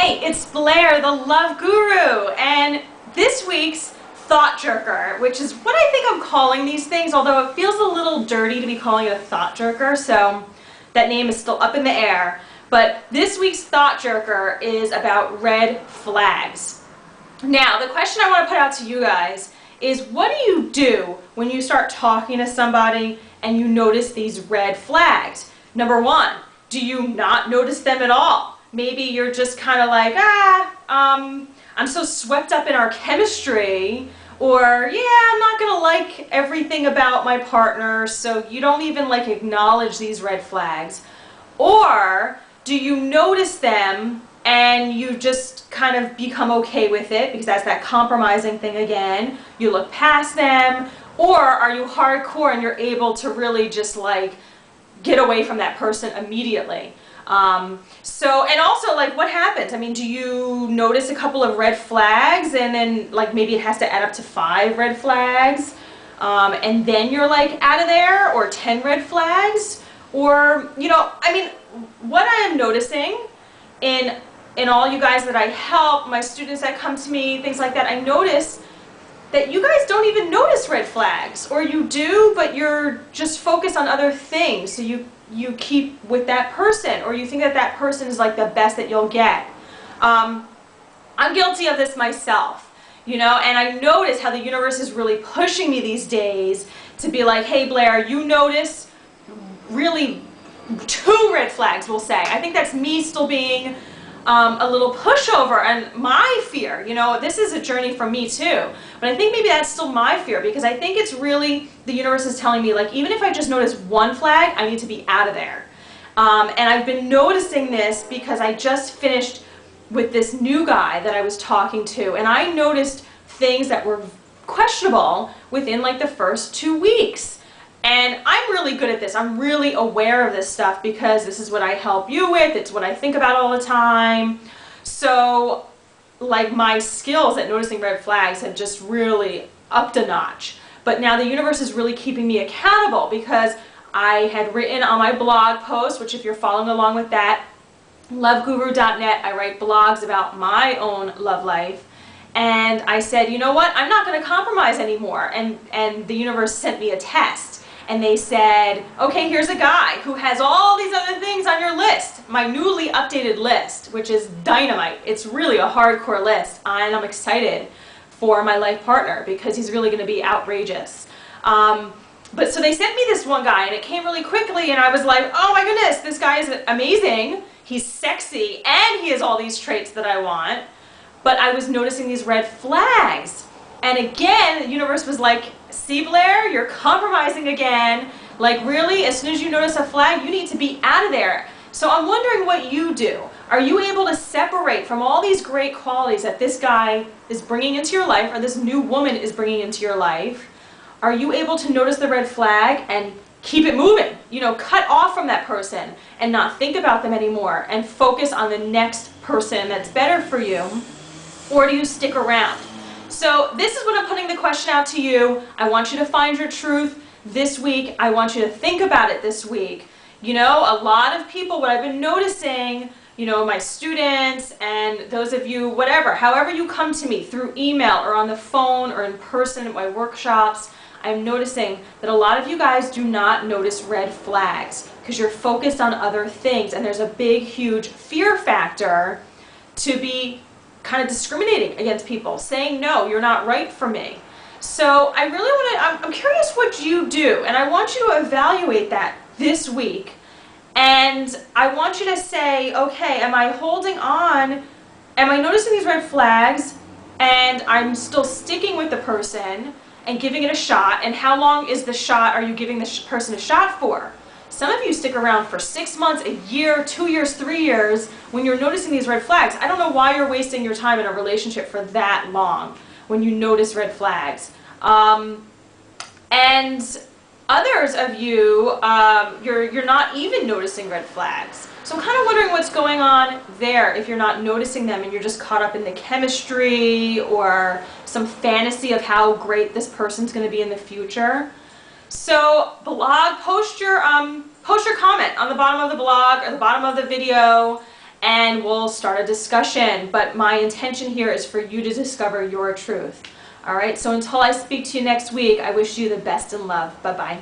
Hey, it's Blaire, the love guru, and this week's thought jerker, which is what I think I'm calling these things, although it feels a little dirty to be calling it a thought jerker, so that name is still up in the air. But this week's thought jerker is about red flags. Now, the question I want to put out to you guys is, what do you do when you start talking to somebody and you notice these red flags? Number one, do you not notice them at all? Maybe you're just kind of like, I'm so swept up in our chemistry, or yeah, I'm not gonna like everything about my partner, so you don't even like acknowledge these red flags. Or do you notice them and you just kind of become okay with it, because that's that compromising thing again, you look past them? Or are you hardcore and you're able to really just like get away from that person immediately? And also, like, what happens? I mean, do you notice a couple of red flags and then like maybe it has to add up to 5 red flags, and then you're like out of there, or 10 red flags? Or, you know, I mean, what I am noticing in all you guys that I help, my students that come to me, things like that, I notice that you guys don't even notice red flags, or you do, but you're just focused on other things. So you keep with that person, or you think that that person is like the best that you'll get. I'm guilty of this myself, you know, and I notice how the universe is really pushing me these days to be like, hey Blaire, you notice really 2 red flags, we'll say. I think that's me still being a little pushover, and my fear, you know, this is a journey for me too, but I think maybe that's still my fear, because I think it's really, the universe is telling me, like, even if I just notice 1 flag, I need to be out of there. And I've been noticing this because I just finished with this new guy that I was talking to, and I noticed things that were questionable within like the first 2 weeks. And I'm really good at this. I'm really aware of this stuff because this is what I help you with. It's what I think about all the time. So, like, my skills at noticing red flags have just really upped a notch. But now the universe is really keeping me accountable, because I had written on my blog post, which if you're following along with that, loveguru.net, I write blogs about my own love life. And I said, you know what? I'm not going to compromise anymore. And the universe sent me a test. And they said, okay, here's a guy who has all these other things on your list, my newly updated list, which is dynamite. It's really a hardcore list, and I'm excited for my life partner because he's really going to be outrageous. But so they sent me this one guy, and it came really quickly, and I was like, oh my goodness, this guy is amazing. He's sexy, and he has all these traits that I want. But I was noticing these red flags. And again, the universe was like, see Blaire, you're compromising again. Like, really, as soon as you notice a flag, you need to be out of there. So I'm wondering what you do. Are you able to separate from all these great qualities that this guy is bringing into your life, or this new woman is bringing into your life? Are you able to notice the red flag and keep it moving? You know, cut off from that person and not think about them anymore and focus on the next person that's better for you? Or do you stick around? So this is what I'm putting the question out to you. I want you to find your truth this week. I want you to think about it this week. You know, a lot of people, what I've been noticing, you know, my students and those of you, whatever, however you come to me, through email or on the phone or in person at my workshops, I'm noticing that a lot of you guys do not notice red flags because you're focused on other things, and there's a big, huge fear factor to be kind of discriminating against people, saying, no, you're not right for me. So I really want to, I'm curious what you do, and I want you to evaluate that this week. And I want you to say, okay, am I holding on? Am I noticing these red flags and I'm still sticking with the person and giving it a shot? And how long is the shot, are you giving the person a shot for? Some of you stick around for 6 months, a year, 2 years, 3 years when you're noticing these red flags. I don't know why you're wasting your time in a relationship for that long when you notice red flags. And others of you, you're not even noticing red flags. So I'm kind of wondering what's going on there if you're not noticing them and you're just caught up in the chemistry or some fantasy of how great this person's going to be in the future. So blog, post your comment on the bottom of the blog or the bottom of the video, and we'll start a discussion. But my intention here is for you to discover your truth. All right, so until I speak to you next week, I wish you the best in love. Bye-bye.